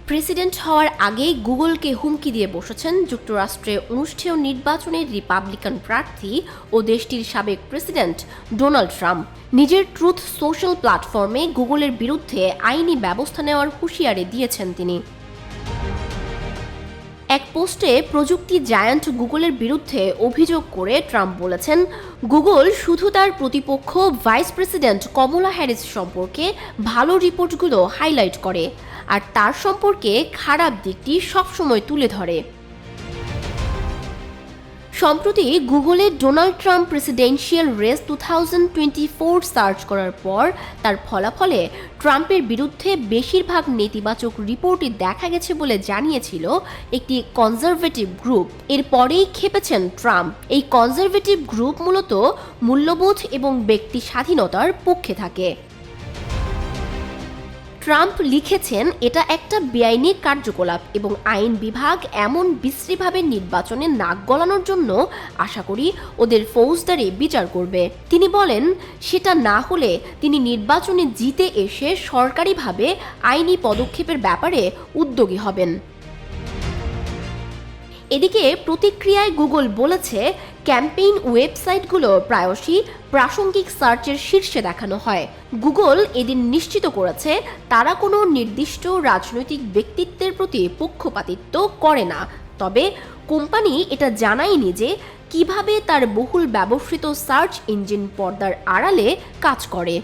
President হওয়ার আগেই গুগলকে হুমকি দিয়ে বসেছেন যুক্তরাষ্ট্রে অনুষ্ঠেয় নির্বাচনের রিপাবলিকান প্রার্থী ও দেশটির সাবেক প্রেসিডেন্ট ডোনাল্ড ট্রাম্প। নিজের ট্রুথ সোশ্যাল প্ল্যাটফর্মে গুগলের বিরুদ্ধে আইনি ব্যবস্থা নেওয়ার হুঁশিয়ারি দিয়েছেন তিনি। এক পোস্টে প্রযুক্তি জায়ান্ট গুগলের বিরুদ্ধে অভিযোগ করে ট্রাম্প বলেছেন, গুগল শুধু তার প্রতিপক্ষ ভাইস প্রেসিডেন্ট কমলা হ্যারিস সম্পর্কে ভালো রিপোর্টগুলো হাইলাইট করে আর তার সম্পর্কে খারাপ দিকটি সবসময় তুলে ধরে। সম্প্রতি গুগলের Donald Trump presidential race 2024 search করার পর তার ফলাফলে ট্রাম্পের বিরুদ্ধে বেশিরভাগ নেতিবাচক রিপোর্টই দেখা গেছে বলে জানিয়েছিল একটি কনজারভেটিভ গ্রুপ। এরপরেই খেপেছেন ট্রাম্প। এই কনজারভেটিভ গ্রুপ মূলত মূল্যবোধ এবং ব্যক্তি স্বাধীনতার পক্ষে থাকে। ট্রাম্প লিখেছেন, এটা একটা বেআইনি কার্যকলাপ এবং আইন বিভাগ এমন বিশ্রীভাবে নির্বাচনে নাক গলানোর জন্য আশা করি ওদের ফৌজদারি বিচার করবে। তিনি বলেন, সেটা না হলে তিনি নির্বাচনে জিতে এসে সরকারিভাবে আইনি পদক্ষেপের ব্যাপারে উদ্যোগী হবেন। এদিকে প্রতিক্রিয়ায় গুগল বলেছে, ক্যাম্পেইন ওয়েবসাইটগুলো প্রায়শই প্রাসঙ্গিক সার্চের শীর্ষে দেখানো হয়। গুগল এদিন নিশ্চিত করেছে তারা কোনো নির্দিষ্ট রাজনৈতিক ব্যক্তিত্বের প্রতি পক্ষপাতিত্ব করে না, তবে কোম্পানি এটা জানায়নি যে কিভাবে তার বহুল ব্যবহৃত সার্চ ইঞ্জিন পর্দার আড়ালে কাজ করে।